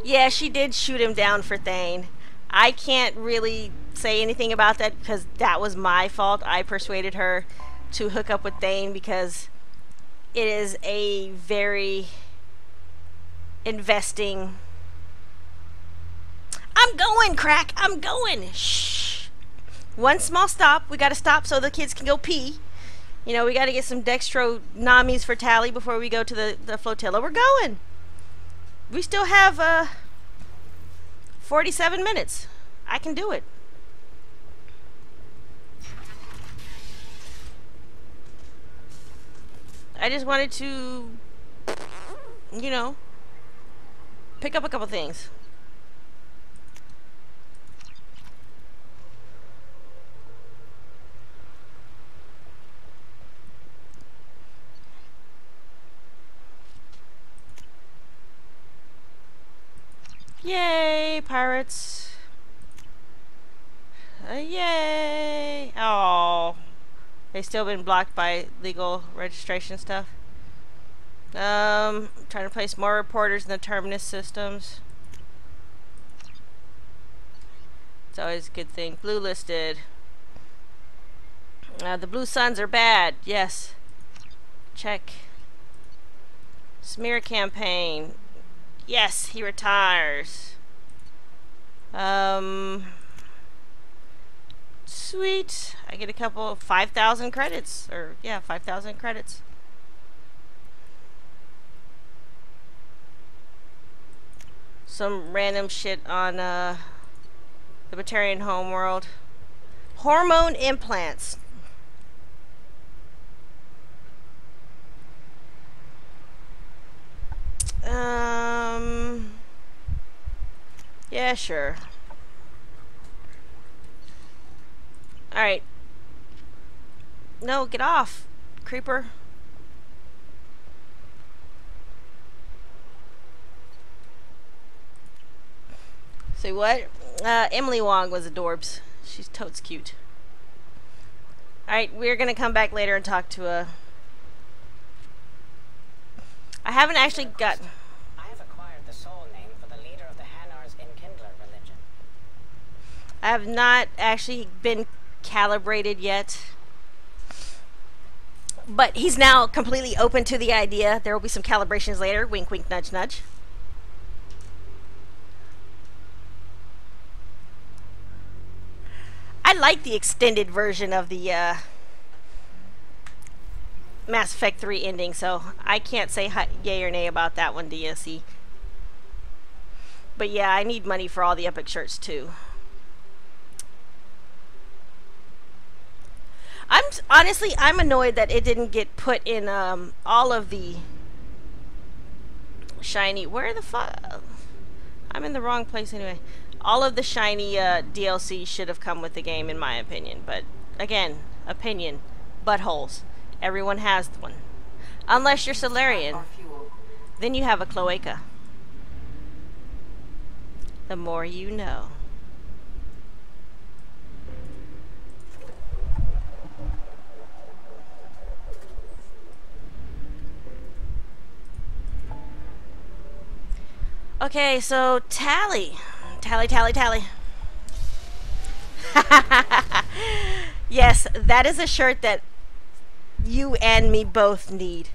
Yeah, she did shoot him down for Thane. I can't really say anything about that because that was my fault. I persuaded her to hook up with Thane because it is a very investing... I'm going, Crack! I'm going! Shh! One small stop. We gotta stop so the kids can go pee. You know, we gotta get some dextro namis for Tally before we go to the flotilla. We're going! We still have 47 minutes. I can do it. I just wanted to, you know, pick up a couple things. Yay, pirates. Yay. Oh. They still been blocked by legal registration stuff. Trying to place more reporters in the terminus systems. It's always a good thing. Blue listed. The Blue Suns are bad. Yes. Check. Smear campaign. Yes, he retires. Sweet. I get a couple of 5,000 credits. Or, yeah, 5,000 credits. Some random shit on, the Batarian homeworld. Hormone implants. Yeah, sure. Alright. No, get off, creeper. Say what? Emily Wong was adorbs. She's totes cute. Alright, we're gonna come back later and talk to I haven't actually got... I have acquired the soul name for the leader of the Hanar's Enkindler religion. I have not actually been calibrated yet. But he's now completely open to the idea. There will be some calibrations later. Wink, wink, nudge, nudge. I like the extended version of the Mass Effect 3 ending, so I can't say yay or nay about that one, DSC. But yeah, I need money for all the epic shirts too. I'm annoyed that it didn't get put in all of the shiny... Where the fuck? I'm in the wrong place anyway. All of the shiny DLC should have come with the game, in my opinion. But again, opinion, buttholes. Everyone has one, unless you're Solarian. Then you have a cloaca. The more you know. Okay, so Tally. Yes, that is a shirt that you and me both need.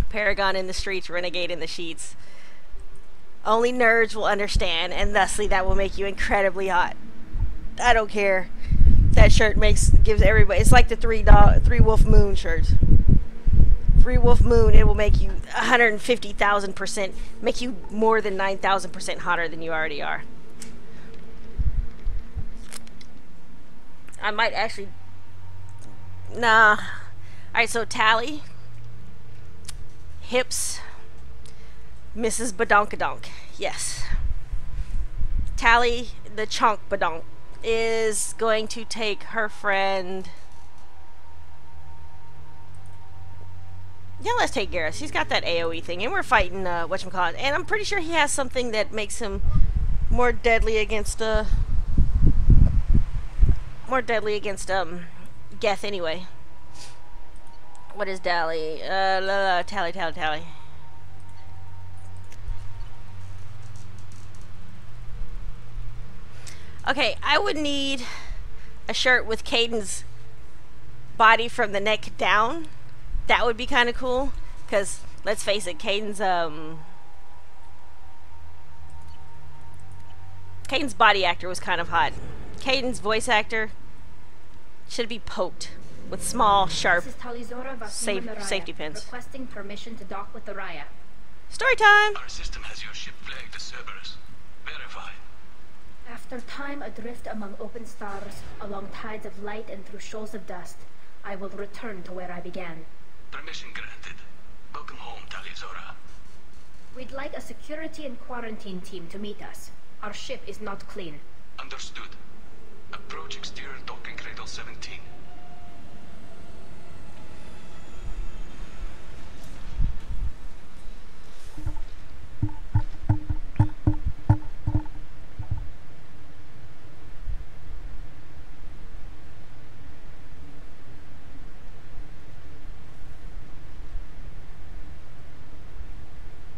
Paragon in the streets, renegade in the sheets. Only nerds will understand, and thusly that will make you incredibly hot. I don't care. That shirt gives everybody... It's like the three wolf moon shirt. Three wolf moon, it will make you 150,000%, make you more than 9,000% hotter than you already are. I might actually... Nah. Alright, so Tally. Hips. Mrs. Badonkadonk. Yes. Tally, the chunk badonk, is going to take her friend... Yeah, let's take Garrus. He's got that AoE thing, and we're fighting, whatchamacallit. And I'm pretty sure he has something that makes him more deadly against, Geth anyway. What is Dally? Tally. Okay, I would need a shirt with Caden's body from the neck down. That would be kind of cool. Because, let's face it, Caden's body actor was kind of hot. Caden's voice actor should be poked with small, sharp safety pins. Requesting permission to dock with the Raya. Story time! Our system has your ship flagged as Cerberus. Verify. After time adrift among open stars, along tides of light and through shoals of dust, I will return to where I began. Permission granted. Welcome home, Talizora. We'd like a security and quarantine team to meet us. Our ship is not clean. Understood. Approach exterior docking cradle 17.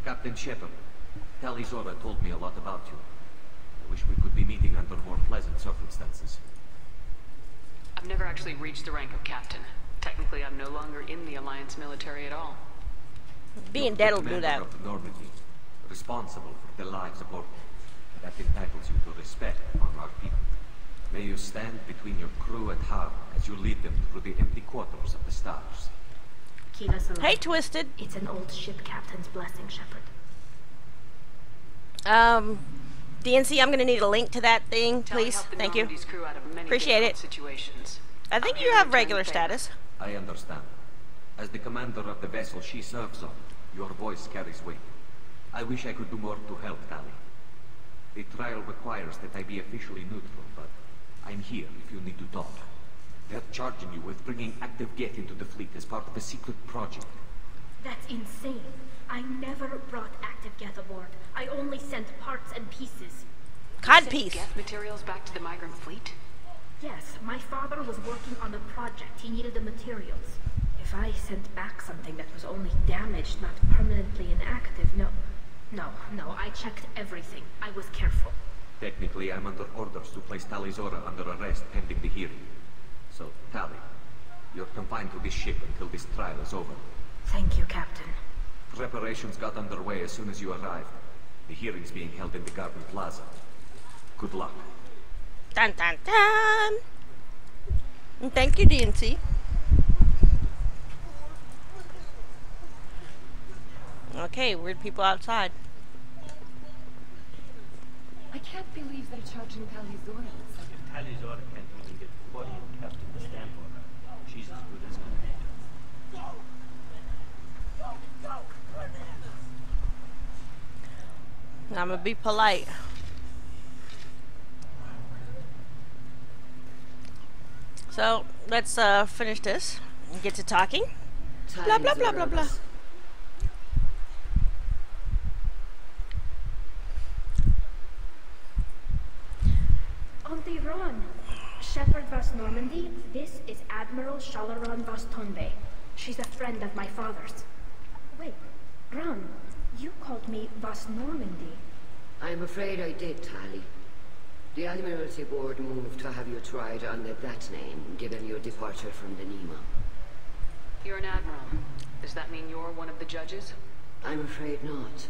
Captain Shepard, Talizora told me a lot about you. I wish we could be meeting under more pleasant circumstances. I've never actually reached the rank of captain. Technically, I'm no longer in the Alliance military at all. Being dead will do that. Of Normandy, responsible for the lives aboard. That entitles you to respect among our people. May you stand between your crew and harm as you lead them through the empty quarters of the stars. Keep us alive. Hey, Twisted. It's an old ship captain's blessing, Shepard. DNC, I'm gonna need a link to that thing, Tally please. helped the Thank you. Normandy's crew out of many Appreciate difficult it. Situations. I think I'm you here to have return regular the favor. status. I understand. As the commander of the vessel she serves on, your voice carries weight. I wish I could do more to help, Tally. The trial requires that I be officially neutral, but I'm here if you need to talk. They're charging you with bringing active Geth into the fleet as part of a secret project. That's insane. I never brought active Geth aboard. I only sent parts and pieces. Codpiece. Geth materials back to the migrant fleet? Yes, my father was working on a project. He needed the materials. If I sent back something that was only damaged, not permanently inactive, no, I checked everything. I was careful. Technically, I'm under orders to place Talizora under arrest pending the hearing. So, Tally, you're confined to this ship until this trial is over. Thank you, Captain. Preparations got underway as soon as you arrived. The hearing's being held in the Garden Plaza. Good luck. Dun dun dun! And thank you, DNC. Okay, weird people outside. I can't believe they're charging Talizora. If Talizora can't even get the body of Captain to stand for her, she's as good as complete. I'm gonna be polite. So, let's finish this and get to talking. Blah blah blah blah blah. Auntie Ron, Shepard Vas Normandy, this is Admiral Shalaron Vas Tonbe. She's a friend of my father's. Wait, Ron, you called me Vas Normandy. I'm afraid I did, Tally. The Admiralty Board moved to have you tried under that name, given your departure from the Nima. You're an admiral. Does that mean you're one of the judges? I'm afraid not.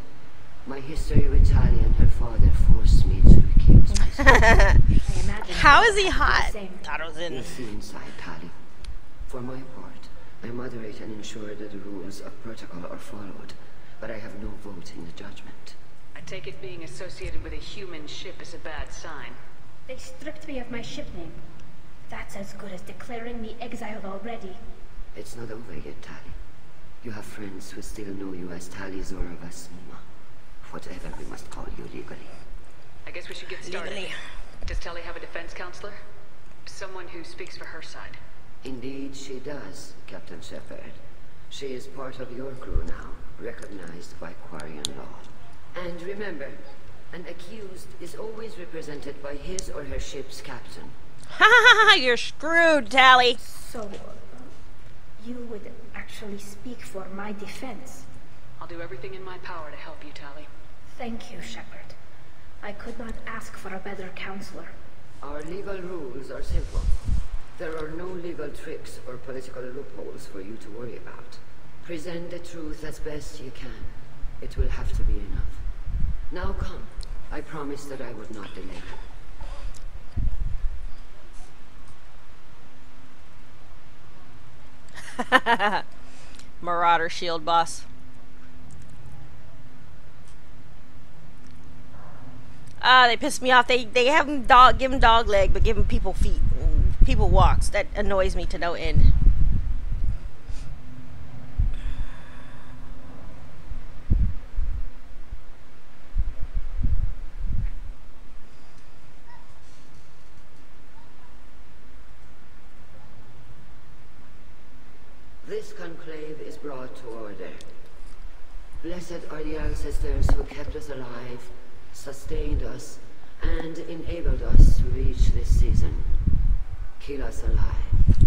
My history with Tally and her father forced me to recuse myself. I imagine How is he the hot? same. Thought it was in. You see inside, Tally. For my part, I moderate and ensure that the rules of protocol are followed, but I have no vote in the judgment. I take it being associated with a human ship is a bad sign. They stripped me of my ship name. That's as good as declaring me exiled already. It's not over yet, Tally. You have friends who still know you as Talizora Vas Nima. Whatever we must call you legally. I guess we should get started. Legally. Does Tally have a defense counselor? Someone who speaks for her side. Indeed she does, Captain Shepard. She is part of your crew now, recognized by Quarian law. And remember, an accused is always represented by his or her ship's captain. Ha ha ha! You're screwed, Tally. So, You would actually speak for my defense. I'll do everything in my power to help you, Tali. Thank you, Shepard. I could not ask for a better counselor. Our legal rules are simple. There are no legal tricks or political loopholes for you to worry about. Present the truth as best you can. It will have to be enough. Now come. I promise that I would not delay. Marauder shield boss. They piss me off. They have him give him dog leg, but give him people feet, people walks. That annoys me to no end. This conclave is brought to order. Blessed are the ancestors who kept us alive, sustained us, and enabled us to reach this season. Keep us alive.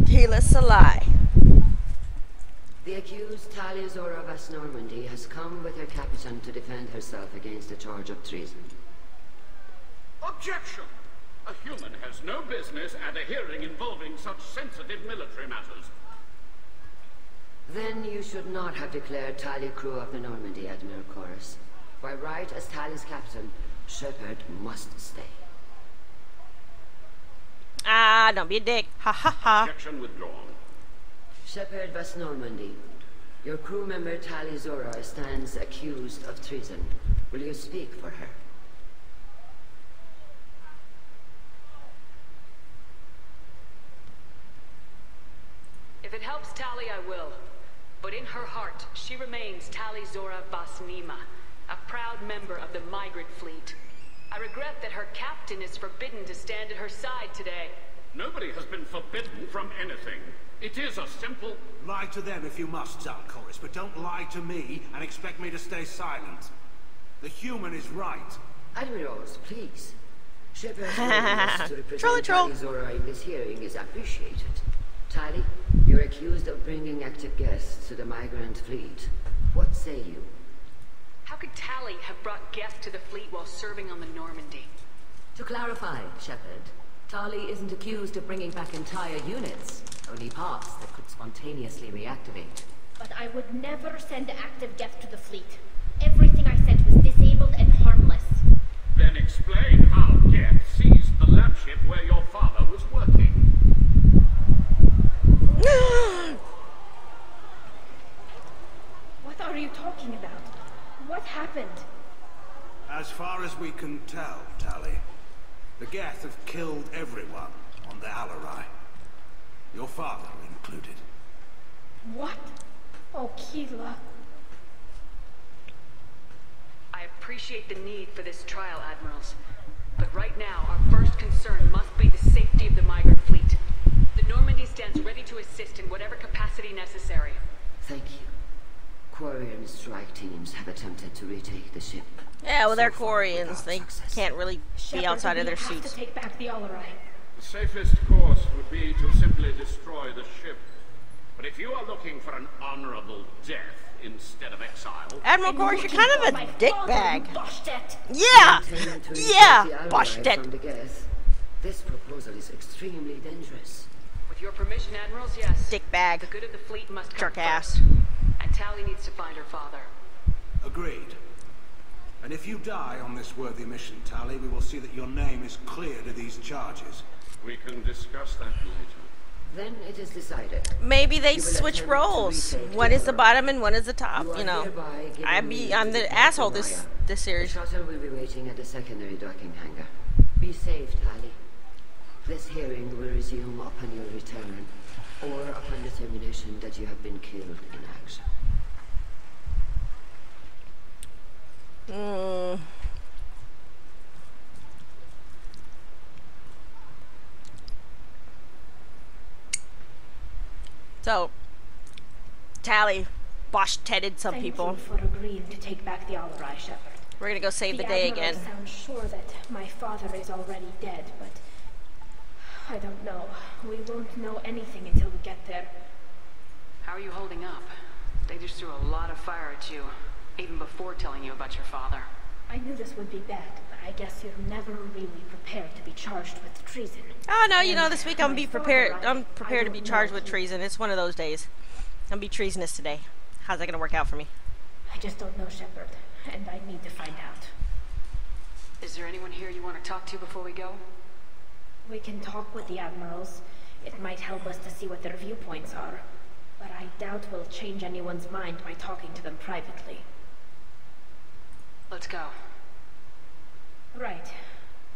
Keep us alive. The accused Tali Zora Vas Normandy has come with her captain to defend herself against a charge of treason. Objection! A human has no business at a hearing involving such sensitive military matters. Then you should not have declared Tali crew of the Normandy, Admiral Chorus. By right as Tali's captain, Shepard must stay. Ah, don't be a dick. Ha ha ha. Objection withdrawn. Shepard Vas Normandy, your crew member Tali Zora stands accused of treason. Will you speak for her? If it helps Tali, I will. But in her heart, she remains Tali Zora Basnima, a proud member of the migrant fleet. I regret that her captain is forbidden to stand at her side today. Nobody has been forbidden from anything. It is a simple... Lie to them if you must, Zalcoris, but don't lie to me and expect me to stay silent. The human is right. Admirals, please. Shepard's willingness to represent Tali Zora in this hearing is appreciated. Tali, you're accused of bringing active guests to the migrant fleet. What say you? How could Tali have brought guests to the fleet while serving on the Normandy? To clarify, Shepard, Tali isn't accused of bringing back entire units, only parts that could spontaneously reactivate. But I would never send active guests to the fleet. Everything I sent was disabled and harmless. Then explain how Geth seized the lab ship where your father was working. What are you talking about? What happened? As far as we can tell, Tali, the Geth have killed everyone on the Asari. Your father included. What? Oh, Keela. I appreciate the need for this trial, Admirals. But right now, our first concern must be the safety of the migrant fleet. The Normandy stands ready to assist in whatever capacity necessary. Thank you. Quarian strike teams have attempted to retake the ship. Yeah, well, they're Quarians. They can't really be outside of their suits. suits. To take back the Asari. The safest course would be to simply destroy the ship. But if you are looking for an honorable death instead of exile... Admiral Gorge, you're kind of a dickbag. Yeah! Yeah! Boshtet. This proposal is extremely dangerous. With your permission, Admirals, yes. Dickbag. The good of the fleet must come Jerk first. ass. And Tali needs to find her father. Agreed. And if you die on this worthy mission, Tali, we will see that your name is cleared of these charges. We can discuss that later. Then it is decided. Maybe they switch roles. One is the bottom and one is the top. You know, I'm the asshole this series. The shuttle will be waiting at the secondary docking hangar. Be safe, Tali. This hearing will resume upon your return, or upon determination that you have been killed in action. So, Tali bosh-tedded some people. Thank you for agreeing to take back the Asari, Shepard. We're gonna go save the day again. I sound sure that my father is already dead, but I don't know. We won't know anything until we get there. How are you holding up? They just threw a lot of fire at you, even before telling you about your father. I knew this would be bad, but I guess you're never really prepared to be charged with treason. Oh no, you know, this week I'm prepared to be charged with treason. It's one of those days. I'm gonna be treasonous today. How's that gonna work out for me? I just don't know, Shepard, and I need to find out. Is there anyone here you want to talk to before we go? We can talk with the admirals. It might help us to see what their viewpoints are. But I doubt we'll change anyone's mind by talking to them privately. Let's go. Right.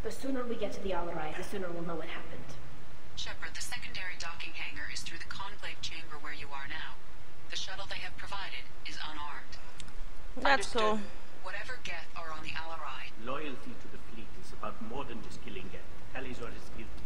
The sooner we get to the Alarai, the sooner we'll know what happened. Shepard, the secondary docking hangar is through the conclave chamber where you are now. The shuttle they have provided is unarmed. That's cool. Whatever Geth are on the Alarai. Loyalty to the fleet is about more than just killing Geth. Talizor is guilty.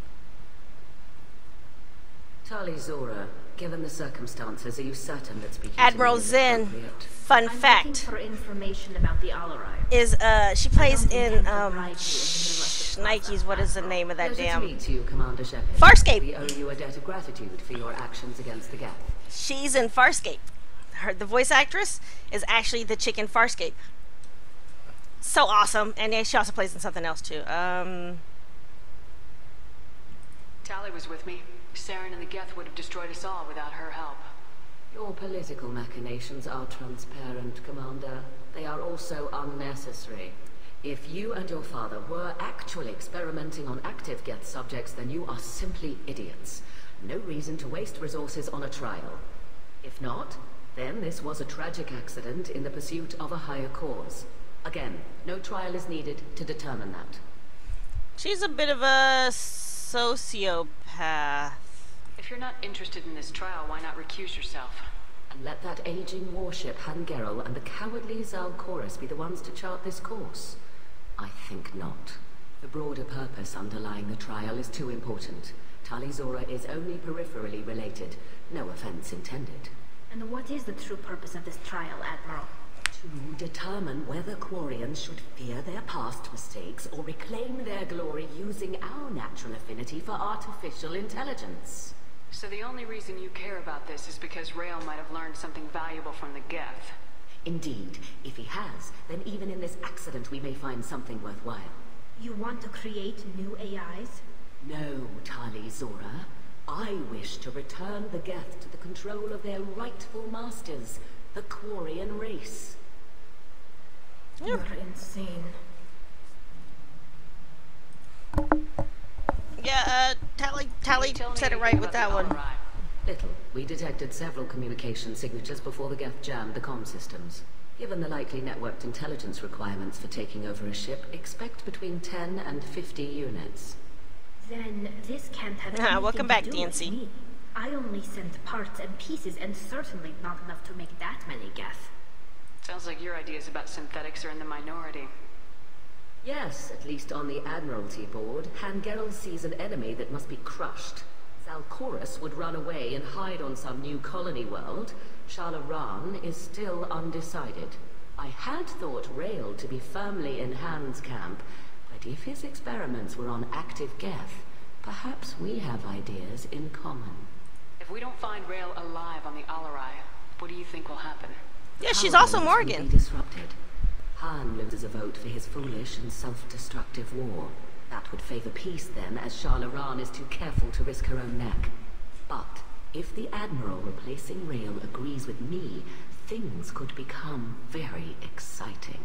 Tali Zora, given the circumstances, are you certain that speaking Admiral to me is Zinn, appropriate? fun I'm fact, looking for information about the Alarai. is she plays in Nike's. What is the name of that Pleasure damn to meet you, Commander Shepard. Farscape? We owe you a debt of gratitude for your actions against the Geth. She's in Farscape. The voice actress is actually the chick in Farscape. So awesome, and yeah, she also plays in something else too. Tali was with me. Saren and the Geth would have destroyed us all without her help. Your political machinations are transparent, Commander. They are also unnecessary. If you and your father were actually experimenting on active Geth subjects, then you are simply idiots. No reason to waste resources on a trial. If not, then this was a tragic accident in the pursuit of a higher cause. Again, no trial is needed to determine that. She's a bit of a sociopath. If you're not interested in this trial, why not recuse yourself? And let that aging warship Hangerel and the cowardly Zalchorus be the ones to chart this course? I think not. The broader purpose underlying the trial is too important. Tali Zora is only peripherally related. No offense intended. And what is the true purpose of this trial, Admiral? To determine whether Quarians should fear their past mistakes or reclaim their glory using our natural affinity for artificial intelligence. So the only reason you care about this is because Rael might have learned something valuable from the Geth. Indeed. If he has, then even in this accident we may find something worthwhile. You want to create new AIs? No, Tali Zora. I wish to return the Geth to the control of their rightful masters, the Quarian race. You're insane. Yeah, Tali said it right with that one. Little. We detected several communication signatures before the Geth jammed the comm systems. Given the likely networked intelligence requirements for taking over a ship, expect between 10 and 50 units. Then this can't have anything welcome back, to do with DNC. me. I only sent parts and pieces, and certainly not enough to make that many Geth. Sounds like your ideas about synthetics are in the minority. Yes, at least on the Admiralty board, Hangerel sees an enemy that must be crushed. Zalchorus would run away and hide on some new colony world. Shalaran is still undecided. I had thought Rael to be firmly in Han's camp, but if his experiments were on active Geth, perhaps we have ideas in common. If we don't find Rael alive on the Alarai, what do you think will happen? Yeah, she's also Morgan. Be disrupted. Han loses a vote for his foolish and self-destructive war. That would favor peace then, as Shalaran is too careful to risk her own neck. But if the Admiral replacing Rael agrees with me, things could become very exciting.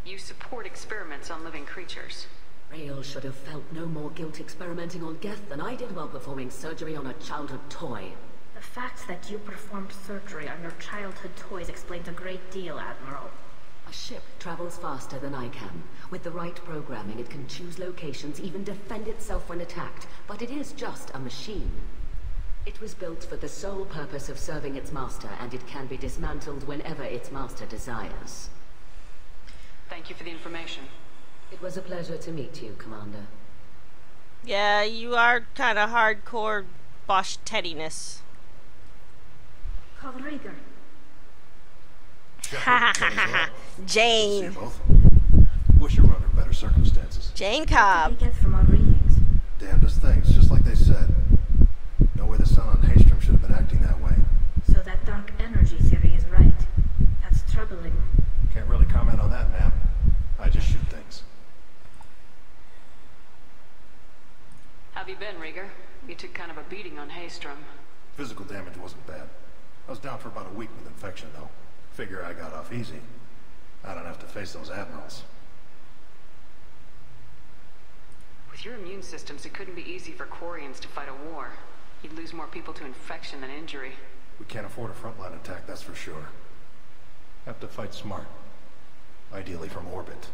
You support experiments on living creatures. Rael should have felt no more guilt experimenting on Geth than I did while performing surgery on a childhood toy. The fact that you performed surgery on your childhood toys explains a great deal, Admiral. A ship travels faster than I can. With the right programming, it can choose locations, even defend itself when attacked. But it is just a machine. It was built for the sole purpose of serving its master, and it can be dismantled whenever its master desires. Thank you for the information. It was a pleasure to meet you, Commander. Yeah, you are kind of hardcore Bosch teddiness. Call Rieger. Ha ha ha ha. Jane. Wish you were under better circumstances. Jane What Cobb. did they get from our readings? Damnedest things, just like they said. No way the sun on Haystrom should have been acting that way. So that dark energy theory is right. That's troubling. Can't really comment on that, ma'am. I just shoot things. Have you been, Rieger? You took kind of a beating on Haystrom. Physical damage wasn't bad. I was down for about a week with infection, though. Figure I got off easy. I don't have to face those admirals. With your immune systems, it couldn't be easy for Quarians to fight a war. You'd lose more people to infection than injury. We can't afford a frontline attack, that's for sure. Have to fight smart. Ideally from orbit.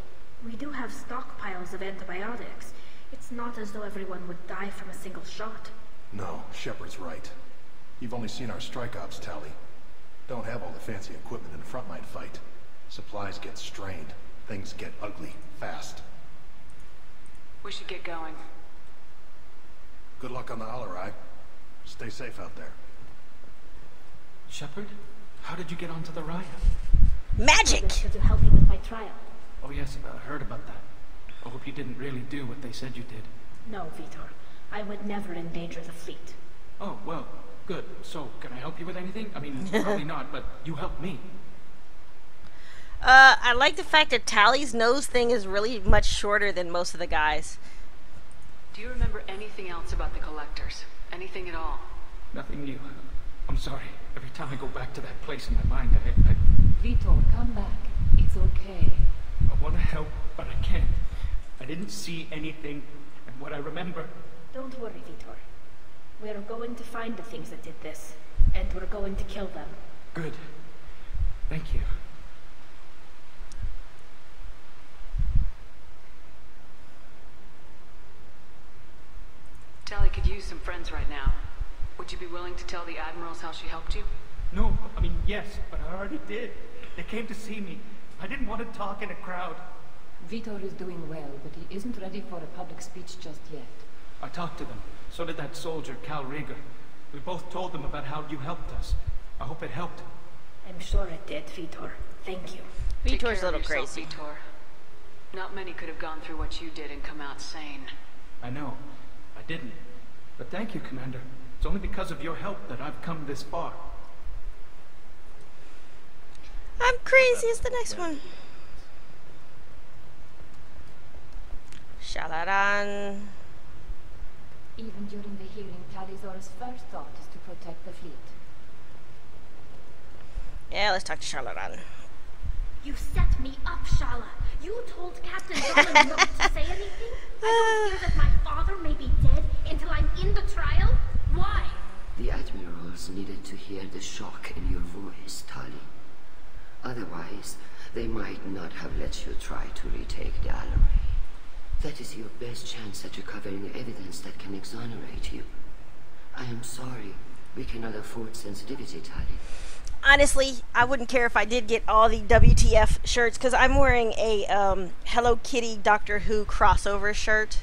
We do have stockpiles of antibiotics. It's not as though everyone would die from a single shot. No, Shepard's right. You've only seen our strike ops tally. Don't have all the fancy equipment in a frontline fight. Supplies get strained. Things get ugly, fast. We should get going. Good luck on the Alarai. Stay safe out there. Shepard, how did you get onto the riot? Magic! To help me with my trial. Oh yes, I heard about that. I hope you didn't really do what they said you did. No, Vitor. I would never endanger the fleet. Oh, well, good. So, can I help you with anything? I mean, probably not, but you helped me. I like the fact that Tally's nose thing is really much shorter than most of the guys. Do you remember anything else about the Collectors? Anything at all? Nothing new. I'm sorry. Every time I go back to that place in my mind, Vitor, come back. It's okay. I want to help, but I can't. I didn't see anything, and what I remember... Don't worry, Vitor. We're going to find the things that did this, and we're going to kill them. Good. Thank you. Tally could use some friends right now. Would you be willing to tell the Admirals how she helped you? No, I mean, yes, but I already did. They came to see me. I didn't want to talk in a crowd. Vitor is doing well, but he isn't ready for a public speech just yet. I talked to them. So did that soldier, Cal Rieger. We both told them about how you helped us. I hope it helped. I'm sure it did, Vitor. Thank you. Vitor's a little crazy. Vitor. Not many could have gone through what you did and come out sane. I know. I didn't. But thank you, Commander. It's only because of your help that I've come this far. I'm crazy is the next one. Shalaran. Even during the hearing, Talizora's first thought is to protect the fleet. Yeah, let's talk to Shalaran. You set me up, Shala. You told Captain Dolan not to say anything? I don't hear that my father may be dead until I'm in the trial? Why? The Admirals needed to hear the shock in your voice, Tali. Otherwise, they might not have let you try to retake the Alarai. That is your best chance at recovering evidence that can exonerate you. I am sorry. We cannot afford sensitivity, Tali. Honestly, I wouldn't care if I did get all the WTF shirts, because I'm wearing a Hello Kitty Doctor Who crossover shirt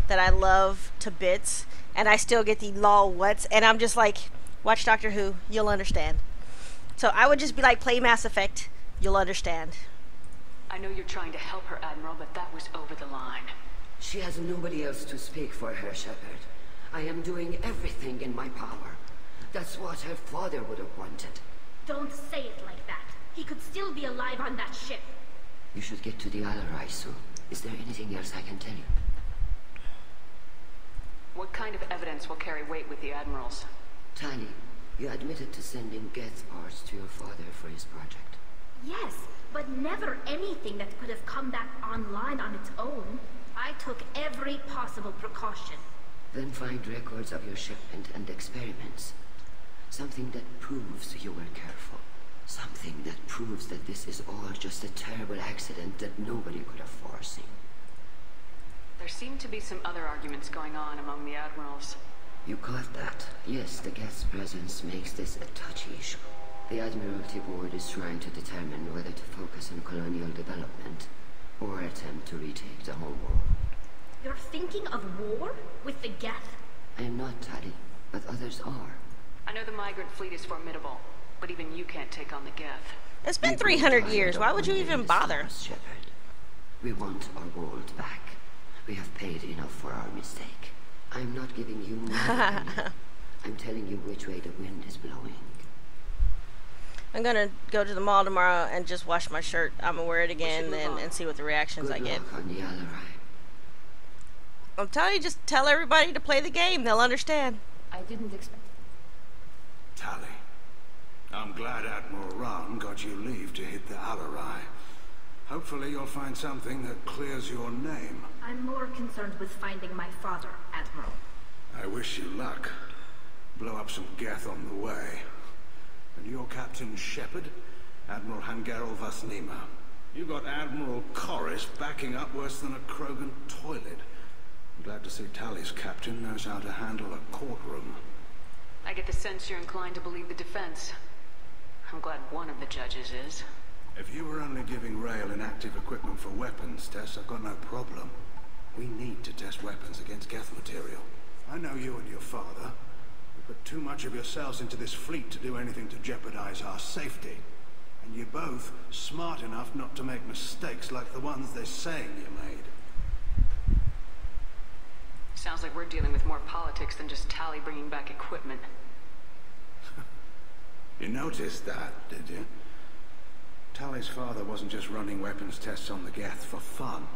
that I love to bits, and I still get the lol whats, and I'm just like, watch Doctor Who, you'll understand. So I would just be like, play Mass Effect, you'll understand. I know you're trying to help her, Admiral, but that was over the line. She has nobody else to speak for her, Shepard. I am doing everything in my power. That's what her father would have wanted. Don't say it like that. He could still be alive on that ship. You should get to the Alarai soon. Is there anything else I can tell you? What kind of evidence will carry weight with the Admirals? Tali, you admitted to sending Geth parts to your father for his project. Yes, but never anything that could have come back online on its own. I took every possible precaution. Then find records of your shipment and experiments. Something that proves you were careful. Something that proves that this is all just a terrible accident that nobody could have foreseen. There seem to be some other arguments going on among the Admirals. You caught that. Yes, the Geth's presence makes this a touchy issue. The Admiralty Board is trying to determine whether to focus on colonial development or attempt to retake the whole world. You're thinking of war? With the Geth? I am not, Tali, but others are. I know the migrant fleet is formidable, but even you can't take on the Geth. It's been 300 years. Why would you even bother? Shepard. We want our world back. We have paid enough for our mistake. I'm not giving you more than you. I'm telling you which way the wind is blowing. I'm gonna go to the mall tomorrow and just wash my shirt. I'm gonna wear it again and see what the reactions I get. Good luck on the Alarai. I'm telling you, just tell everybody to play the game. They'll understand. I didn't expect... Tali, I'm glad Admiral Rahn got you leave to hit the Alarai. Hopefully you'll find something that clears your name. I'm more concerned with finding my father, Admiral. I wish you luck. Blow up some Geth on the way. And your Captain Shepard, Admiral Hangarel Vasnima. You got Admiral Corris backing up worse than a Krogan toilet. I'm glad to see Tali's captain knows how to handle a courtroom. I get the sense you're inclined to believe the defense. I'm glad one of the judges is. If you were only giving Rail inactive equipment for weapons tests, I've got no problem. We need to test weapons against Geth material. I know you and your father. You put too much of yourselves into this fleet to do anything to jeopardize our safety. And you're both smart enough not to make mistakes like the ones they're saying you made. Sounds like we're dealing with more politics than just Tali bringing back equipment. You noticed that, did you? Tali's father wasn't just running weapons tests on the Geth for fun.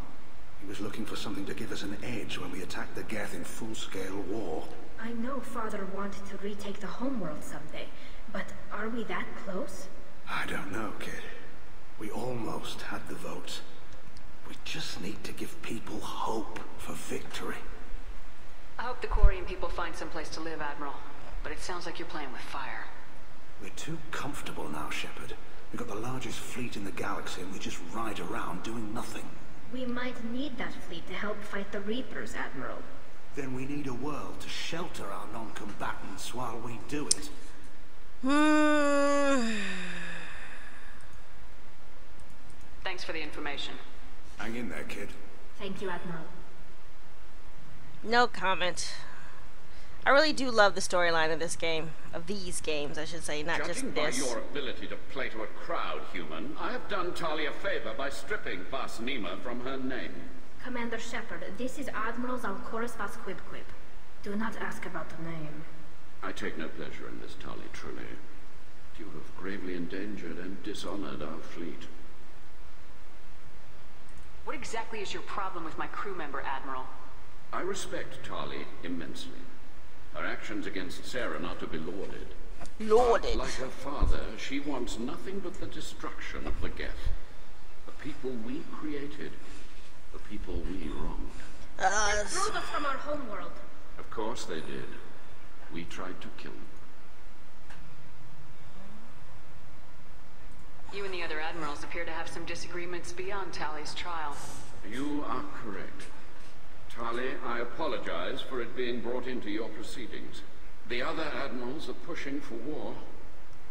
He was looking for something to give us an edge when we attacked the Geth in full-scale war. I know Father wanted to retake the homeworld someday, but are we that close? I don't know, kid. We almost had the votes. We just need to give people hope for victory. I hope the Quarian people find some place to live, Admiral. But it sounds like you're playing with fire. We're too comfortable now, Shepard. We've got the largest fleet in the galaxy and we just ride around doing nothing. We might need that fleet to help fight the Reapers, Admiral. Then we need a world to shelter our non-combatants while we do it. Thanks for the information. Hang in there, kid. Thank you, Admiral. No comment. I really do love the storyline of this game. Of these games, I should say, not Judging just this. By your ability to play to a crowd, human, I have done Tali a favor by stripping Vasnima from her name. Commander Shepard, this is Admiral Zalkoris Vasquibquib. Do not ask about the name. I take no pleasure in this, Tali, truly. You have gravely endangered and dishonored our fleet. What exactly is your problem with my crew member, Admiral? I respect Tali immensely. Her actions against Saren are to be lauded. Lauded? But like her father, she wants nothing but the destruction of the Geth. The people we created. The people we wronged. They drove us from our homeworld. Of course they did. We tried to kill them. You and the other admirals appear to have some disagreements beyond Tali's trial. You are correct. Tali, I apologize for it being brought into your proceedings. The other admirals are pushing for war.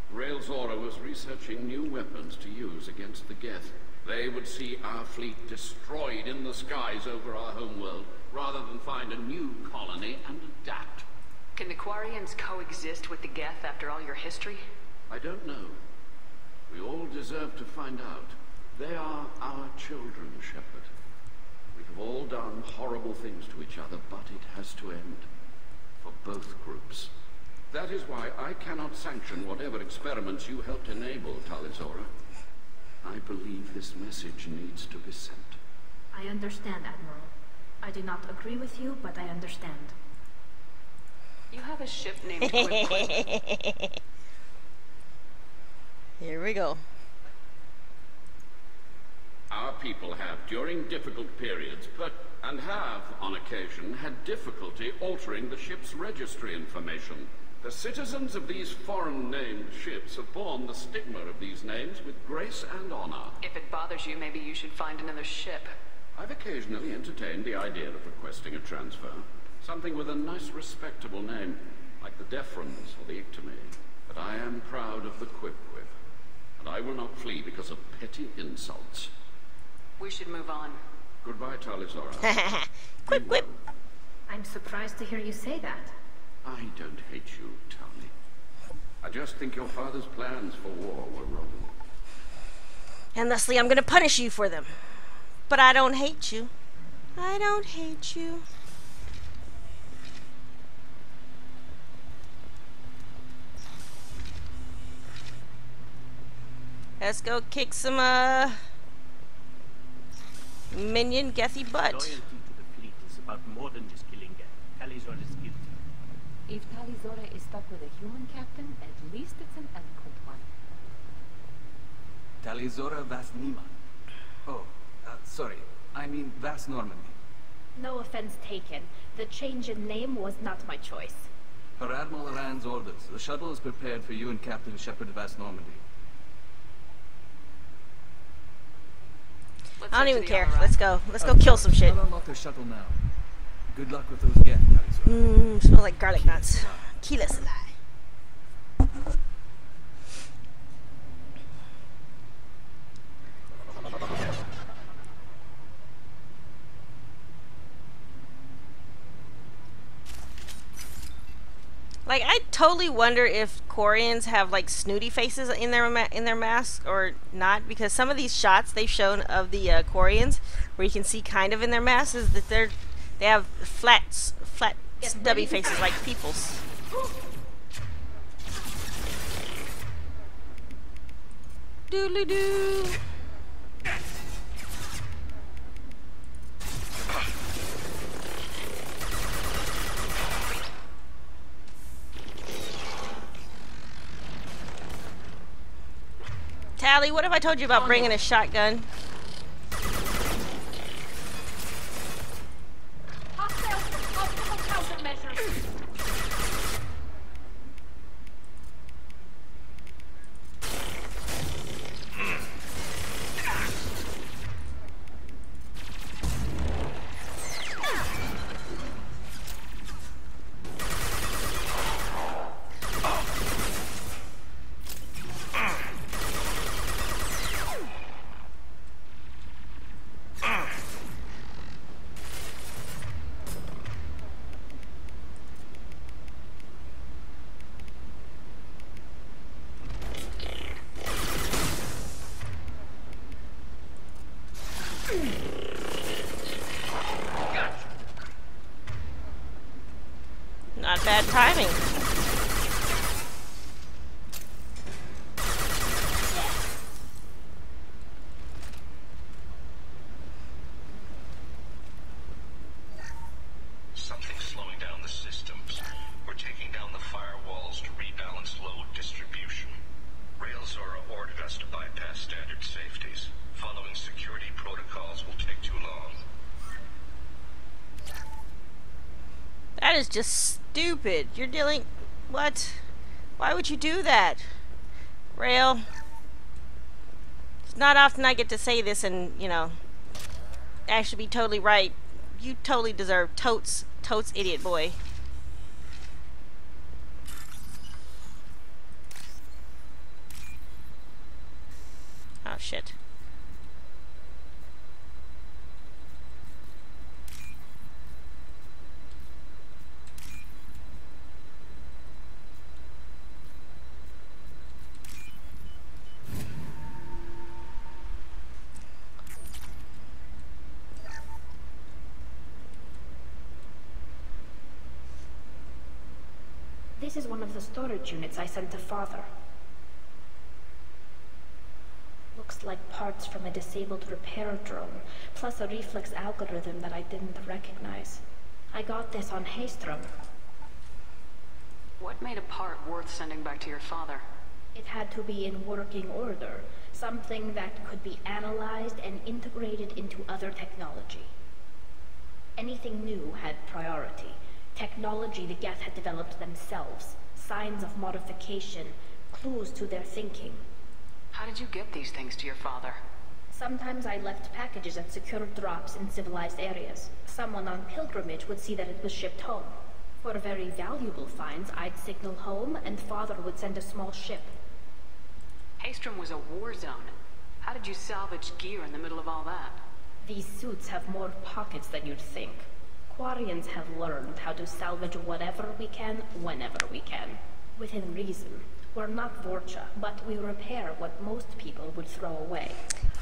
Rail Zora was researching new weapons to use against the Geth. They would see our fleet destroyed in the skies over our homeworld, rather than find a new colony and adapt. Can the Quarians coexist with the Geth after all your history? I don't know. We all deserve to find out. They are our children, Shepard. We have all done horrible things to each other, but it has to end. For both groups. That is why I cannot sanction whatever experiments you helped enable, Tali Zora. I believe this message needs to be sent. I understand, Admiral. I do not agree with you, but I understand. You have a ship named Quib. Here we go. Our people have, during difficult periods, and have, on occasion, had difficulty altering the ship's registry information. The citizens of these foreign-named ships have borne the stigma of these names with grace and honor. If it bothers you, maybe you should find another ship. I've occasionally entertained the idea of requesting a transfer. Something with a nice, respectable name, like the Deferens or the Ictomy. But I am proud of the Quib-Quib, and I will not flee because of petty insults. We should move on. Goodbye, Tali Zora. Quib-Quib. I'm surprised to hear you say that. I don't hate you, Tali. I just think your father's plans for war were wrong. And thusly, I'm gonna punish you for them. But I don't hate you. I don't hate you. Let's go kick some minion Gethy butt. Loyalty to the fleet is about more than just killing Geth. Talizor is guilty. If Talizora is stuck with a human captain, at least it's an eloquent one. Talizora Vasnima. Oh, sorry. I mean Vas Normandy. No offense taken. The change in name was not my choice. Per Admiral Rand's orders, the shuttle is prepared for you and Captain Shepard Vas Normandy. I don't even care. Let's go. Let's go kill some shit. I'll unlock the shuttle now. Good luck with those Geth, Talizor. Smells like garlic nuts. Kill us alive. Like, I totally wonder if Quarians have like snooty faces in their masks or not, because some of these shots they've shown of the Quarians, where you can see kind of in their masks, is that they have flat stubby faces like people's. Doodly doo. Tally, what if I told you about bringing a shotgun? Not bad timing. Something's slowing down the systems. We're taking down the firewalls to rebalance load distribution. Railzora ordered us to bypass standard safeties. Following security protocols will take too long. That is just stupid. You're dealing... What? Why would you do that? Rail. It's not often I get to say this and, you know, actually be totally right. You totally deserve totes idiot boy. Oh, shit. This is one of the storage units I sent to Father. Looks like parts from a disabled repair drone, plus a reflex algorithm that I didn't recognize. I got this on Haystrom. What made a part worth sending back to your father? It had to be in working order, something that could be analyzed and integrated into other technology. Anything new had priority. Technology the Geth had developed themselves, signs of modification, clues to their thinking. How did you get these things to your father? Sometimes I left packages at secure drops in civilized areas. Someone on pilgrimage would see that it was shipped home. For very valuable finds, I'd signal home and Father would send a small ship. Haystrom was a war zone. How did you salvage gear in the middle of all that? These suits have more pockets than you'd think. Quarians have learned how to salvage whatever we can, whenever we can. Within reason. We're not Vorcha, but we repair what most people would throw away.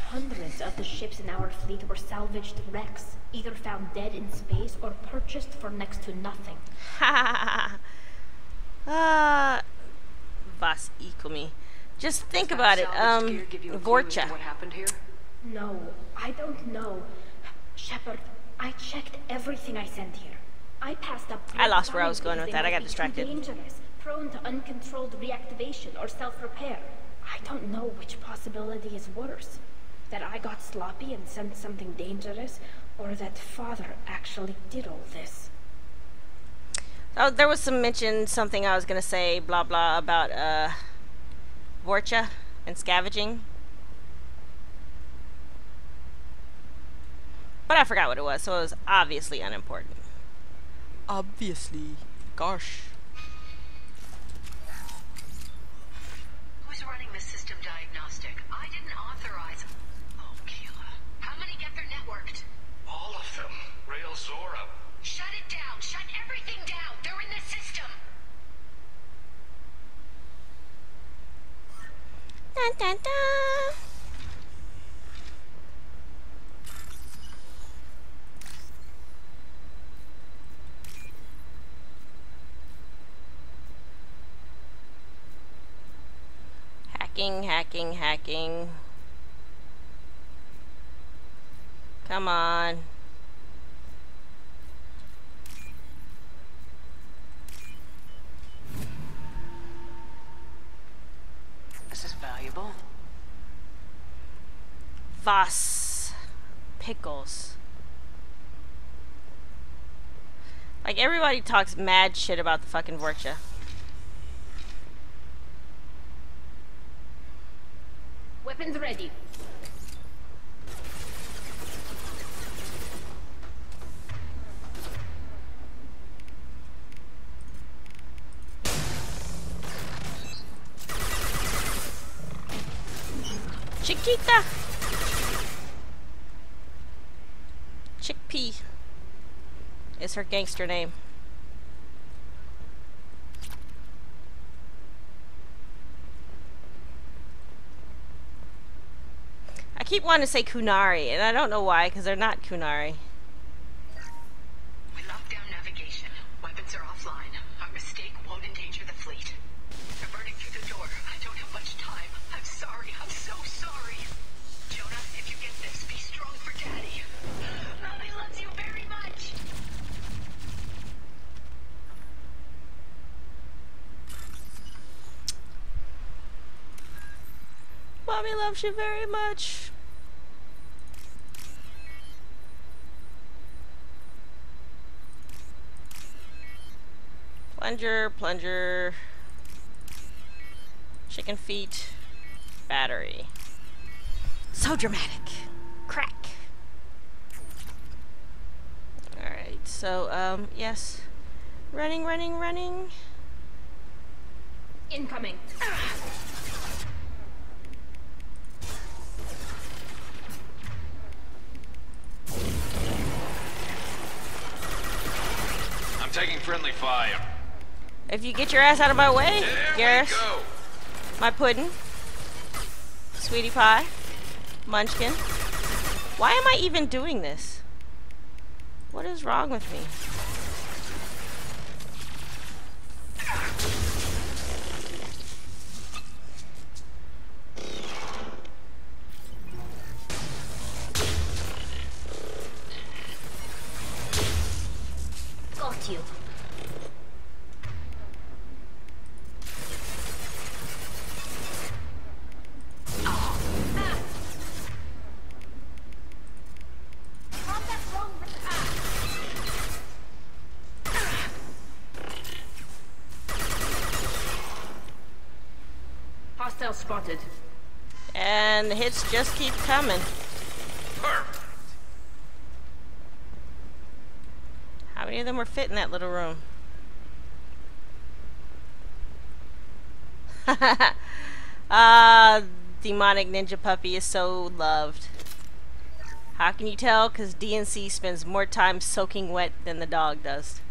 Hundreds of the ships in our fleet were salvaged wrecks, either found dead in space or purchased for next to nothing. Ha! Vas ikumi. Just think about it. Vorcha. What happened here? No, I don't know. Shepard, I checked everything I sent here. I passed up. I lost where I was going with that. I got distracted. Dangerous, prone to uncontrolled reactivation or self-repair. I don't know which possibility is worse. That I got sloppy and sent something dangerous, or that Father actually did all this. Oh, there was some mention, something I was gonna say, blah blah, about Vorcha and scavenging. But I forgot what it was, so it was obviously unimportant. Obviously. Gosh. Who's running the system diagnostic? I didn't authorize. Oh, Keela. How many get their networked? All of them. Rail Zora. Shut it down. Shut everything down. They're in the system. Dun, dun, dun. Hacking. Come on. This is valuable. Voss. Pickles. Like, everybody talks mad shit about the fucking Vorcha. Weapons ready. Chiquita. Chickpea is her gangster name. I keep wanting to say Kunari, and I don't know why, because they're not Kunari. We locked down navigation. Weapons are offline. Our mistake won't endanger the fleet. They're burning through the door. I don't have much time. I'm sorry. I'm so sorry. Jonah, if you get this, be strong for Daddy. Mommy loves you very much. Mommy loves you very much. Plunger. Chicken feet. Battery. So dramatic. Crack. Alright, so, yes. Running. Incoming. I'm taking friendly fire. If you get your ass out of my way, Garrus, Go. my puddin', sweetie pie, munchkin. Why am I even doing this? What is wrong with me? Got you. Hostile spotted. And the hits just keep coming. Perfect. How many of them were fit in that little room? Demonic Ninja Puppy is so loved. How can you tell? Because DNC spends more time soaking wet than the dog does.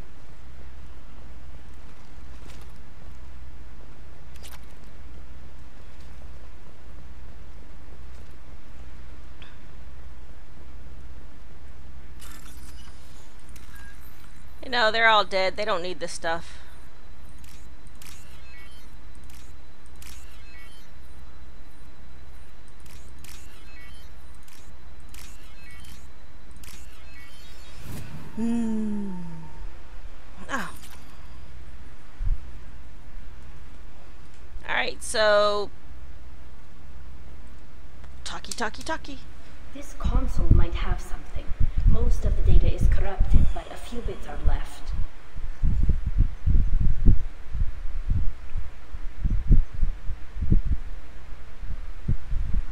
You know, they're all dead. They don't need this stuff. Oh. Alright, so... Talkie. This console might have something. Most of the data is corrupted, but a few bits are left.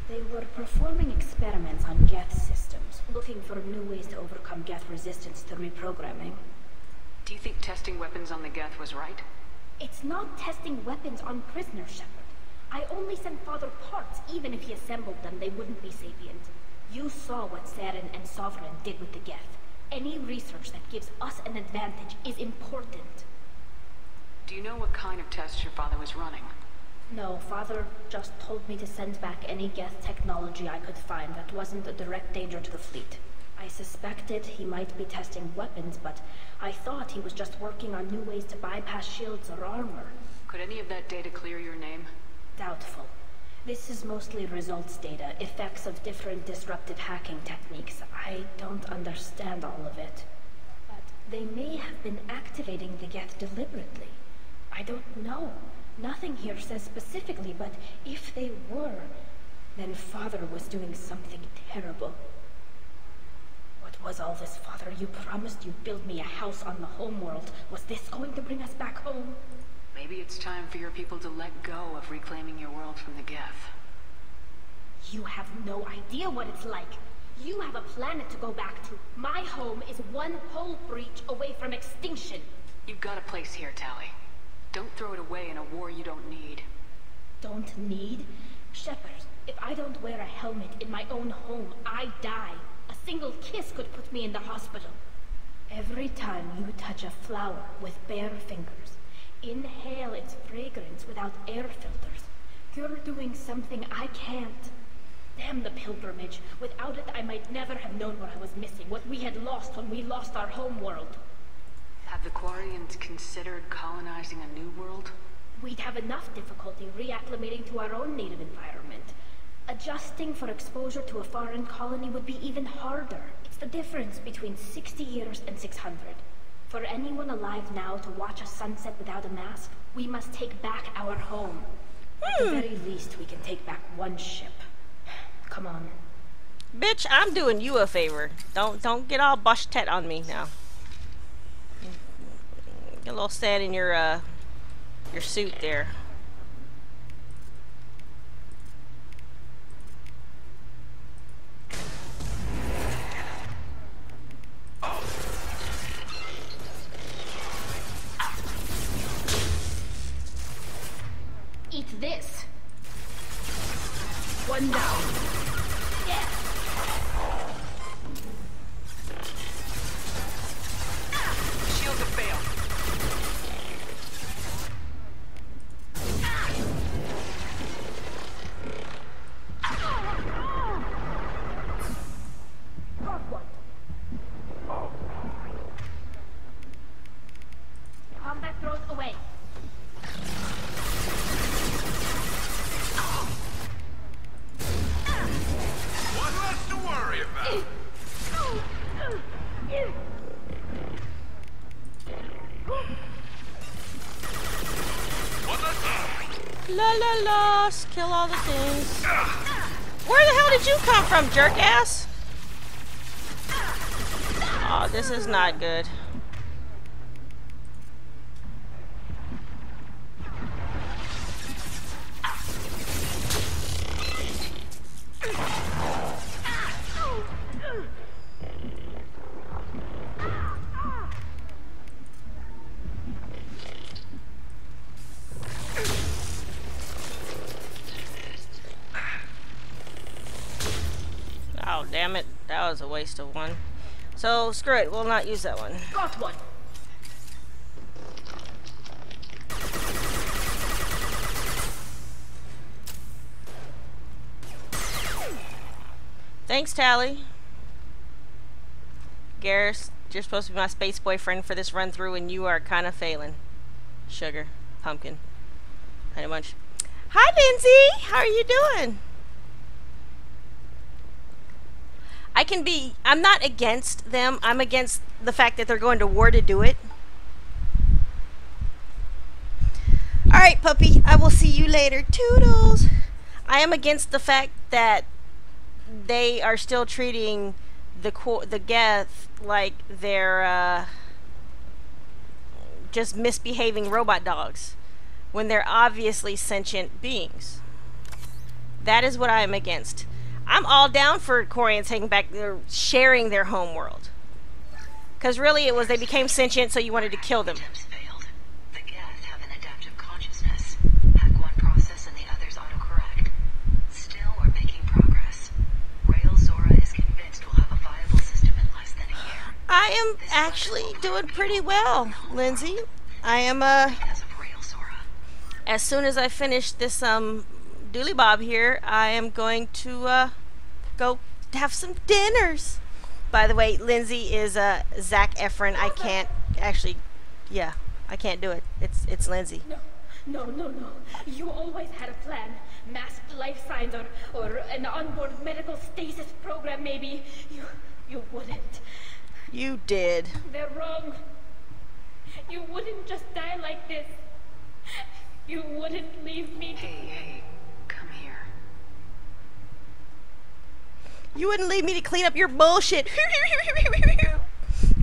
They were performing experiments on Geth systems, looking for new ways to overcome Geth resistance to reprogramming. Do you think testing weapons on the Geth was right? It's not testing weapons on prisoners, Shepard. I only sent Father parts. Even if he assembled them, they wouldn't be sapient. You saw what Saren and Sovereign did with the Geth. Any research that gives us an advantage is important. Do you know what kind of tests your father was running? No, Father just told me to send back any Geth technology I could find that wasn't a direct danger to the fleet. I suspected he might be testing weapons, but I thought he was just working on new ways to bypass shields or armor. Could any of that data clear your name? Doubtful. This is mostly results data, effects of different disruptive hacking techniques. I don't understand all of it. But they may have been activating the Geth deliberately. I don't know. Nothing here says specifically, but if they were, then Father was doing something terrible. What was all this, Father? You promised you'd build me a house on the homeworld. Was this going to bring us back home? Maybe it's time for your people to let go of reclaiming your world from the Geth. You have no idea what it's like. You have a planet to go back to. My home is one hull breach away from extinction. You've got a place here, Tali. Don't throw it away in a war you don't need. Don't need? Shepard, if I don't wear a helmet in my own home, I die. A single kiss could put me in the hospital. Every time you touch a flower with bare fingers, inhale its fragrance without air filters, you're doing something I can't. Damn the pilgrimage. Without it, I might never have known what I was missing, what we had lost when we lost our home world. Have the Quarians considered colonizing a new world? We'd have enough difficulty reacclimating to our own native environment. Adjusting for exposure to a foreign colony would be even harder. It's the difference between 60 years and 600. For anyone alive now to watch a sunset without a mask, we must take back our home. At the very least, we can take back one ship. Come on. Bitch, I'm doing you a favor. Don't get all bush-tet on me now. Get a little sand in your suit there. Eat this. One down. Yeah. Shields have failed. Combat throws away. One less to worry about. La la la, kill all the things. Where the hell did you come from, jerk ass? Oh, this is not good. Oh, damn it. That was a waste of one. So, screw it. We'll not use that one. Got one. Thanks, Tali. Garrus, you're supposed to be my space boyfriend for this run through, and you are kind of failing. Sugar. Pumpkin. Pretty much. Hi, Lindsay! How are you doing? I'm not against them. I'm against the fact that they're going to war to do it. Alright, puppy. I will see you later. Toodles. I am against the fact that they are still treating the Geth like they're just misbehaving robot dogs when they're obviously sentient beings. That is what I am against. I'm all down for Quarians taking back their sharing their home world. Because really it was they became sentient, so you wanted to kill them. The Geth have an adaptive consciousness. Hack one process and the others autocorrect. Still, we're making progress. Rail Zora is convinced we'll have a viable system in less than a year. I am actually doing pretty well, Lindsay. I am, as soon as I finish this, Dooley Bob here, I am going to, go have some dinners. By the way, Lindsay is, Zac Efron. I can't, actually, yeah, I can't do it. It's Lindsay. No. You always had a plan. Masked life signs or an onboard medical stasis program, maybe. You wouldn't. You did. They're wrong. You wouldn't just die like this. You wouldn't leave me. Hey, come here. You wouldn't leave me to clean up your bullshit.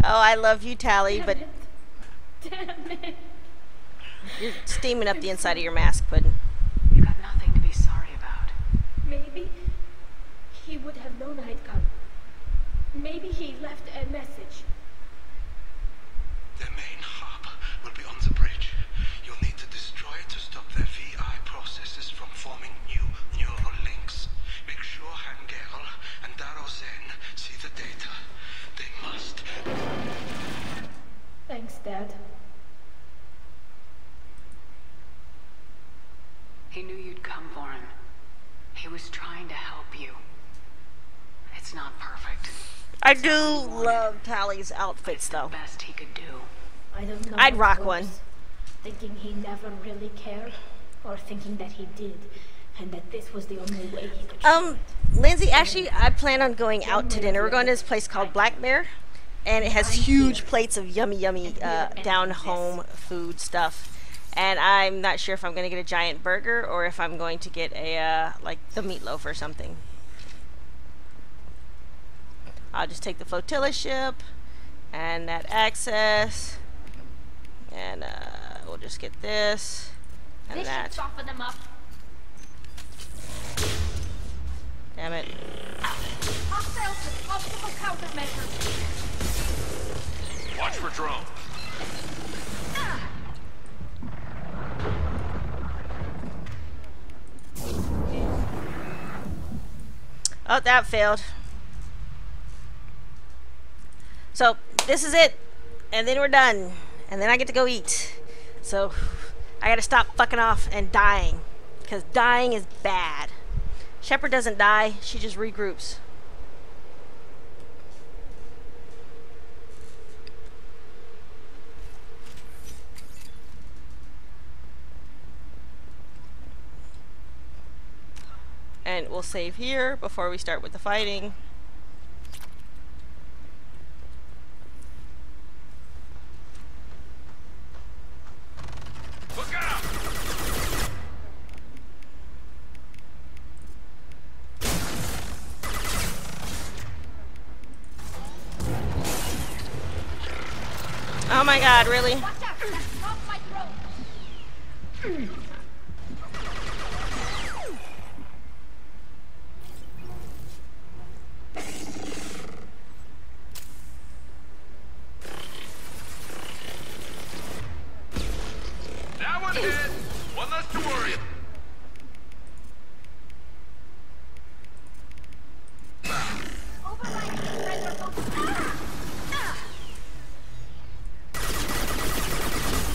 Oh, I love you, Tally, but Damn it. you're steaming up the inside of your mask, Puddin'. You got nothing to be sorry about. Maybe he would have known I'd come. Maybe he left a message. Their main hub will be on the bridge. You'll need to destroy it to stop their VI processes from forming new neural links. Make sure Hangel and Darozen see the data. They must. Thanks, Dad. He knew you'd come for him. He was trying to help you. It's not perfect. I do love Tally's outfits, though. The best he could do. I don't know. I'd rock what one. was. Thinking he never really cared, or thinking that he did, and that this was the only way he could show it. Lindsay, actually, I plan on going out to dinner. We're going to this place called Black Bear, and it has huge plates of yummy, down-home food stuff. And I'm not sure if I'm going to get a giant burger or if I'm going to get a, like, the meatloaf or something. I'll just take the flotilla ship and that access, and we'll just get this and This that. should soften them up. Damn it. Hostiles with obstacle countermeasures. Watch for drone. Oh, that failed. So, this is it. And then we're done. And then I get to go eat. So, I gotta stop fucking off and dying. Because dying is bad. Shepard doesn't die. She just regroups. And we'll save here before we start with the fighting. Look out! Oh my god, really? Watch out! That's off my throat. That one hit! One less to worry.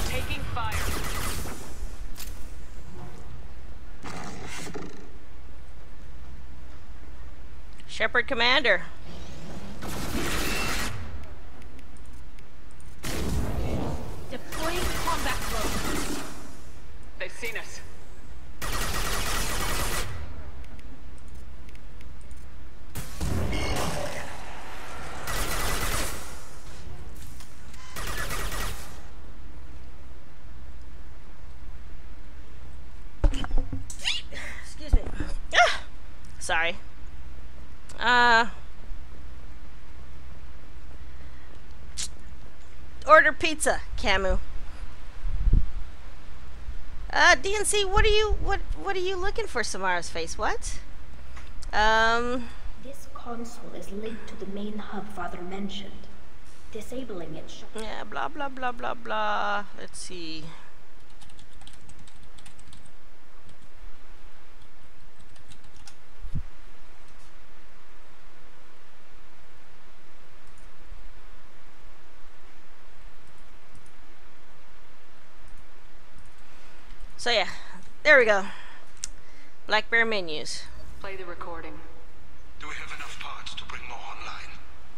Taking fire. Shepard Commander. Deploying combat mode. They've seen us. Order pizza, Camu. DNC, what are you looking for, Samara's face? What? This console is linked to the main hub Father mentioned. Disabling it. Yeah, blah blah blah blah blah. Let's see. So yeah, there we go. Black Bear menus. Play the recording. Do we have enough parts to bring more online?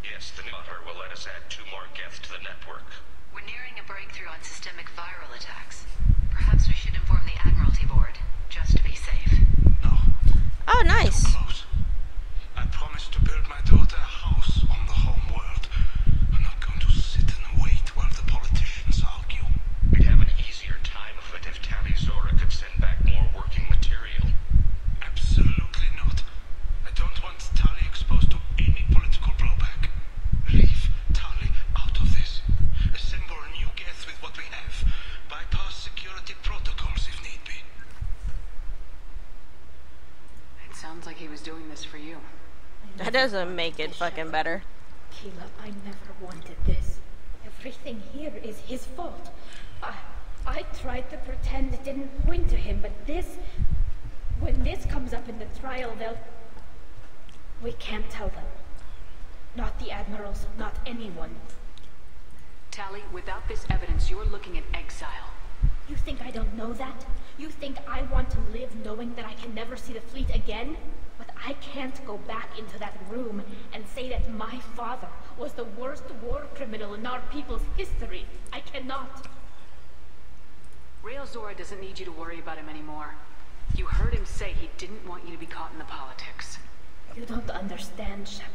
Yes, the new hardware will let us add 2 more geths to the network. We're nearing a breakthrough on systemic viral attacks. Perhaps we should inform the Admiralty Board, just to be safe. No. Oh, nice. Too close. I promised to build my daughter a house on the home world. I'm not going to sit and wait while the politicians argue. We'd have an easier time of it if Tali Zora could send back more working material. Absolutely not. I don't want Tali exposed to any political blowback. Leave Tali out of this. Assemble a new geth with what we have. Bypass security protocols if need be. It sounds like he was doing this for you. That doesn't make it fucking better. Caleb, I never wanted this. Everything here is his fault. I tried to pretend it didn't point to him, but when this comes up in the trial, we can't tell them. Not the admirals, not anyone. Tali, without this evidence, you're looking at exile. You think I don't know that? You think I want to live knowing that I can never see the fleet again? But I can't go back into that room and say that my father was the worst war criminal in our people's history. I cannot. Rael Zora doesn't need you to worry about him anymore. You heard him say he didn't want you to be caught in the politics. You don't understand, Shepard.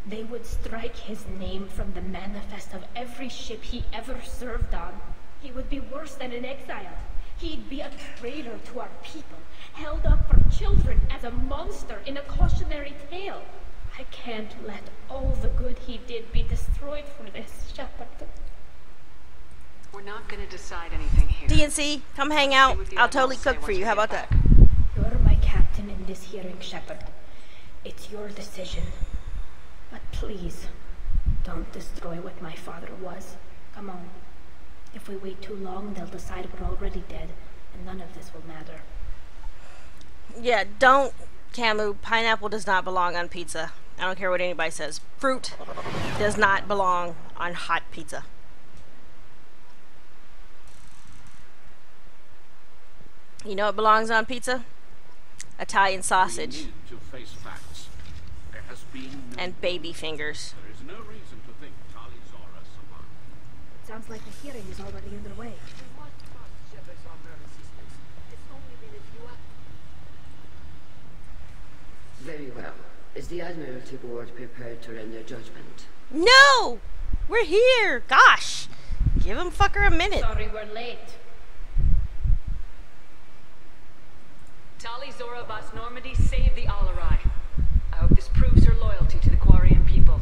They would strike his name from the manifest of every ship he ever served on. He would be worse than an exile. He'd be a traitor to our people, held up for children as a monster in a cautionary tale. I can't let all the good he did be destroyed for this, Shepard. We're not gonna decide anything here. DNC, come hang out. I'll totally cook for you. How about that? You're my captain in this hearing, Shepard. It's your decision. But please, don't destroy what my father was. Come on. If we wait too long, they'll decide we're already dead, and none of this will matter. Yeah, don't, Camu. Pineapple does not belong on pizza. I don't care what anybody says. Fruit does not belong on hot pizza. You know what belongs on pizza? Italian sausage. We need to face facts. There has been and baby fingers. There is no reason to think Tali Zora survived. Sounds like the hearing is already underway. Very well. Is the Admiralty Board prepared to render judgment? No! We're here! Gosh! Give him fucker a minute. Sorry we're late. Tali Zora Vas Normandy saved the Asari. I hope this proves her loyalty to the Quarian people.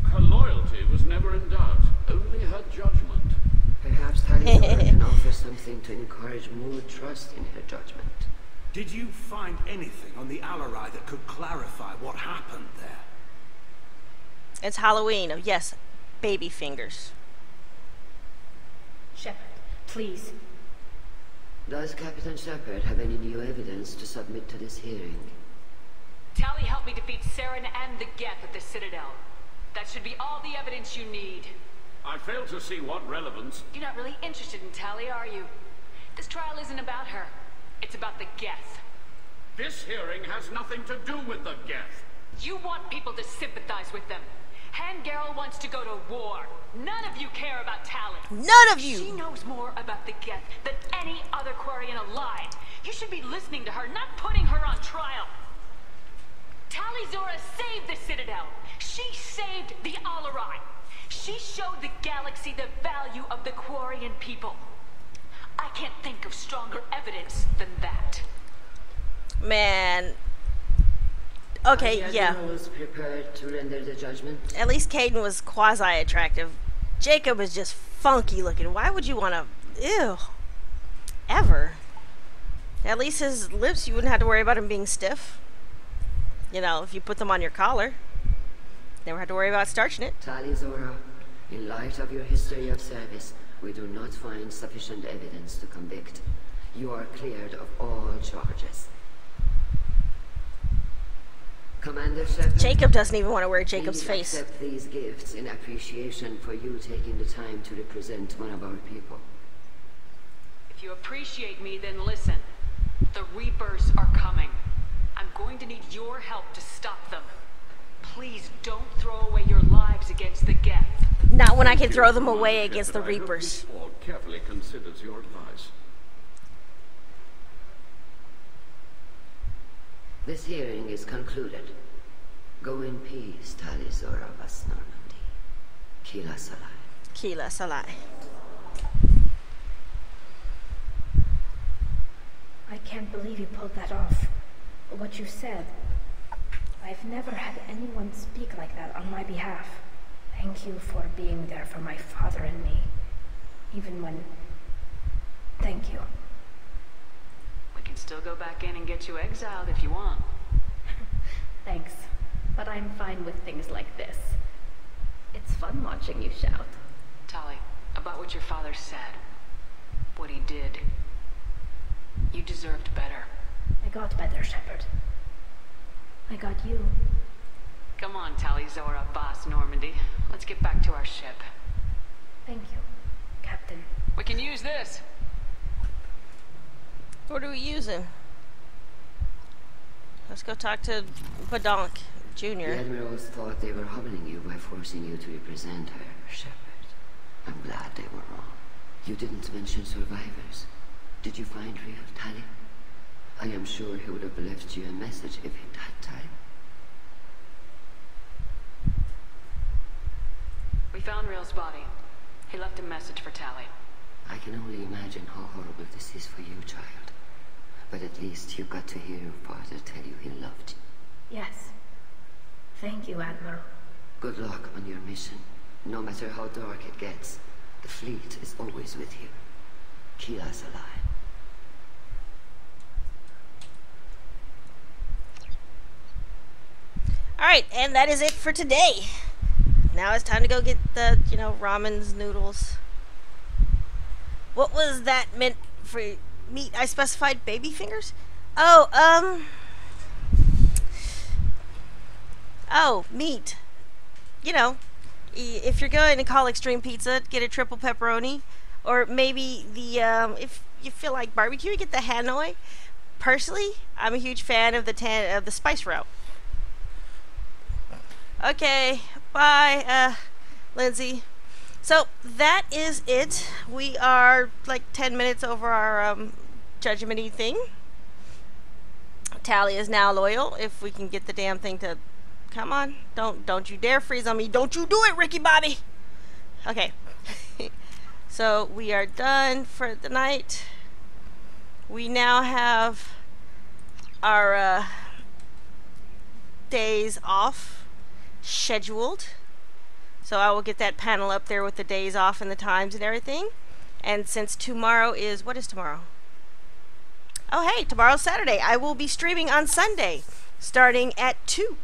Her loyalty was never in doubt, only her judgment. Perhaps Tali Zora can offer something to encourage more trust in her judgment. Did you find anything on the Asari that could clarify what happened there? It's Halloween. Oh, yes, baby fingers. Shepard, please. Does Captain Shepard have any new evidence to submit to this hearing? Tali helped me defeat Saren and the Geth at the Citadel. That should be all the evidence you need. I fail to see what relevance... You're not really interested in Tali, are you? This trial isn't about her. It's about the Geth. This hearing has nothing to do with the Geth. You want people to sympathize with them. Hangarel wants to go to war. None of you care about Tali. None of you! She knows more about the Geth than any other Quarian alive. You should be listening to her, not putting her on trial. Tali Zora saved the Citadel. She saved the Asari. She showed the galaxy the value of the Quarian people. I can't think of stronger evidence than that. Man, Okay, yeah. Was prepared to render the judgment? At least Caden was quasi-attractive. Jacob is just funky looking. Why would you want to... Ew. Ever. At least his lips, you wouldn't have to worry about him being stiff. You know, if you put them on your collar. Never have to worry about starching it. Tali Zora, in light of your history of service, we do not find sufficient evidence to convict. You are cleared of all charges. Commander Shepard, Jacob doesn't even want to wear Jacob's we face. accept these gifts in appreciation for you taking the time to represent one of our people. If you appreciate me, then listen. The Reapers are coming. I'm going to need your help to stop them. Please don't throw away your lives against the Geth. Not when I can throw them away against the Reapers. All carefully considers your advice. This hearing is concluded. Go in peace, Tali Zora Vas Normandy. Kila Salai. Kila Salai. I can't believe you pulled that off. What you said. I've never had anyone speak like that on my behalf. Thank you for being there for my father and me. Even when... Thank you. We can still go back in and get you exiled if you want. Thanks. But I'm fine with things like this. It's fun watching you shout. Tali, about what your father said. What he did. You deserved better. I got better, Shepard. I got you. Come on, Tali Zora, Boss Normandy. Let's get back to our ship. Thank you, Captain. We can use this. What are we using? Let's go talk to Badonk Jr. The Admirals thought they were humbling you by forcing you to represent her, Shepard. I'm glad they were wrong. You didn't mention survivors. Did you find real Tali? I am sure he would have left you a message if he'd had time. We found Real's body. He left a message for Tali. I can only imagine how horrible this is for you, child. But at least you got to hear your father tell you he loved you. Yes. Thank you, Admiral. Good luck on your mission. No matter how dark it gets, the fleet is always with you. Kila's alive. Alright, and that is it for today. Now it's time to go get the, ramens, noodles. What was that meant for meat? I specified baby fingers? Oh, meat. If you're going to call Extreme Pizza, get a triple pepperoni. Or maybe if you feel like barbecue, get the Hanoi. Personally, I'm a huge fan of the spice route. Okay, bye, Lindsay. So, that is it. We are like 10 minutes over our judgment-y thing. Tali is now loyal. If we can get the damn thing to... Come on. Don't you dare freeze on me. Don't you do it, Ricky Bobby! Okay. So, we are done for the night. We now have our days off scheduled, so I will get that panel up there with the days off and the times and everything. And since tomorrow is, what is tomorrow? Oh hey, tomorrow's Saturday. I will be streaming on Sunday starting at 2.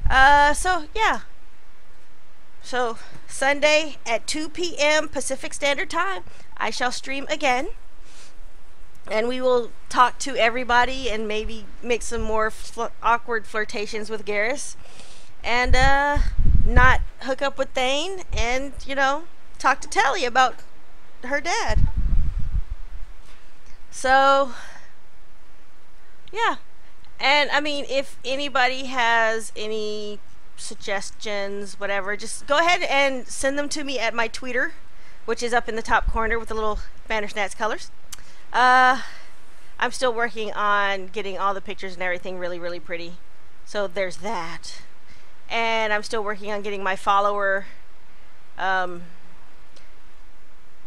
So yeah, so Sunday at 2 p.m. Pacific Standard Time I shall stream again, and we will talk to everybody and maybe make some more awkward flirtations with Garrus. And, not hook up with Thane and, talk to Tali about her dad. So, yeah. And, I mean, if anybody has any suggestions, whatever, just go ahead and send them to me at my Twitter, which is up in the top corner with the little Bandersnatch colors. I'm still working on getting all the pictures and everything really, really pretty. So, there's that. And I'm still working on getting my follower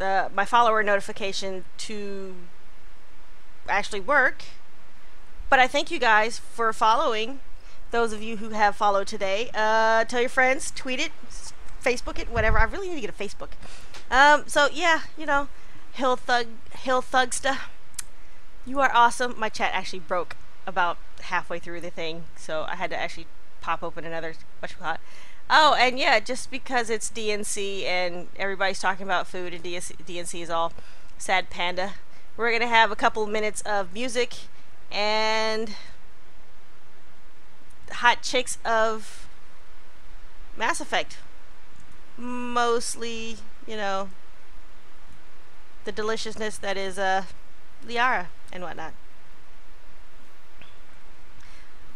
notification to actually work. But I thank you guys for following those of you who have followed today. Tell your friends, tweet it, Facebook it, whatever. I really need to get a Facebook. So yeah, you know, Hill Thugsta, you are awesome. My chat actually broke about halfway through the thing, so I had to actually pop open another whatchamacallit. Oh, and yeah, just because it's DNC and everybody's talking about food and DNC is all sad panda, we're gonna have a couple minutes of music and hot chicks of Mass Effect. Mostly, you know, the deliciousness that is Liara and whatnot.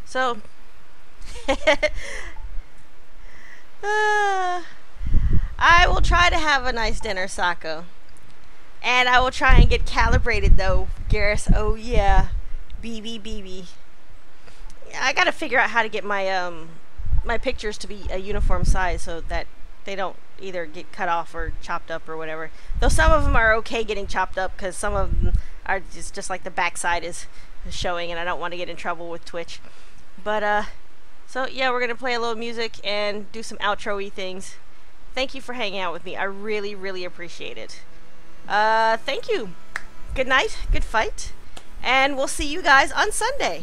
So I will try to have a nice dinner, Sako. And I will try and get calibrated though, Garrus. Oh yeah. BB. I gotta figure out how to get my my pictures to be a uniform size so that they don't either get cut off or chopped up or whatever. Though some of them are okay getting chopped up because some of them are just like the backside is showing and I don't want to get in trouble with Twitch. But so yeah, we're gonna play a little music and do some outro-y things. Thank you for hanging out with me. I really, really appreciate it. Thank you. Good night, good fight, and we'll see you guys on Sunday.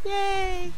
Yay!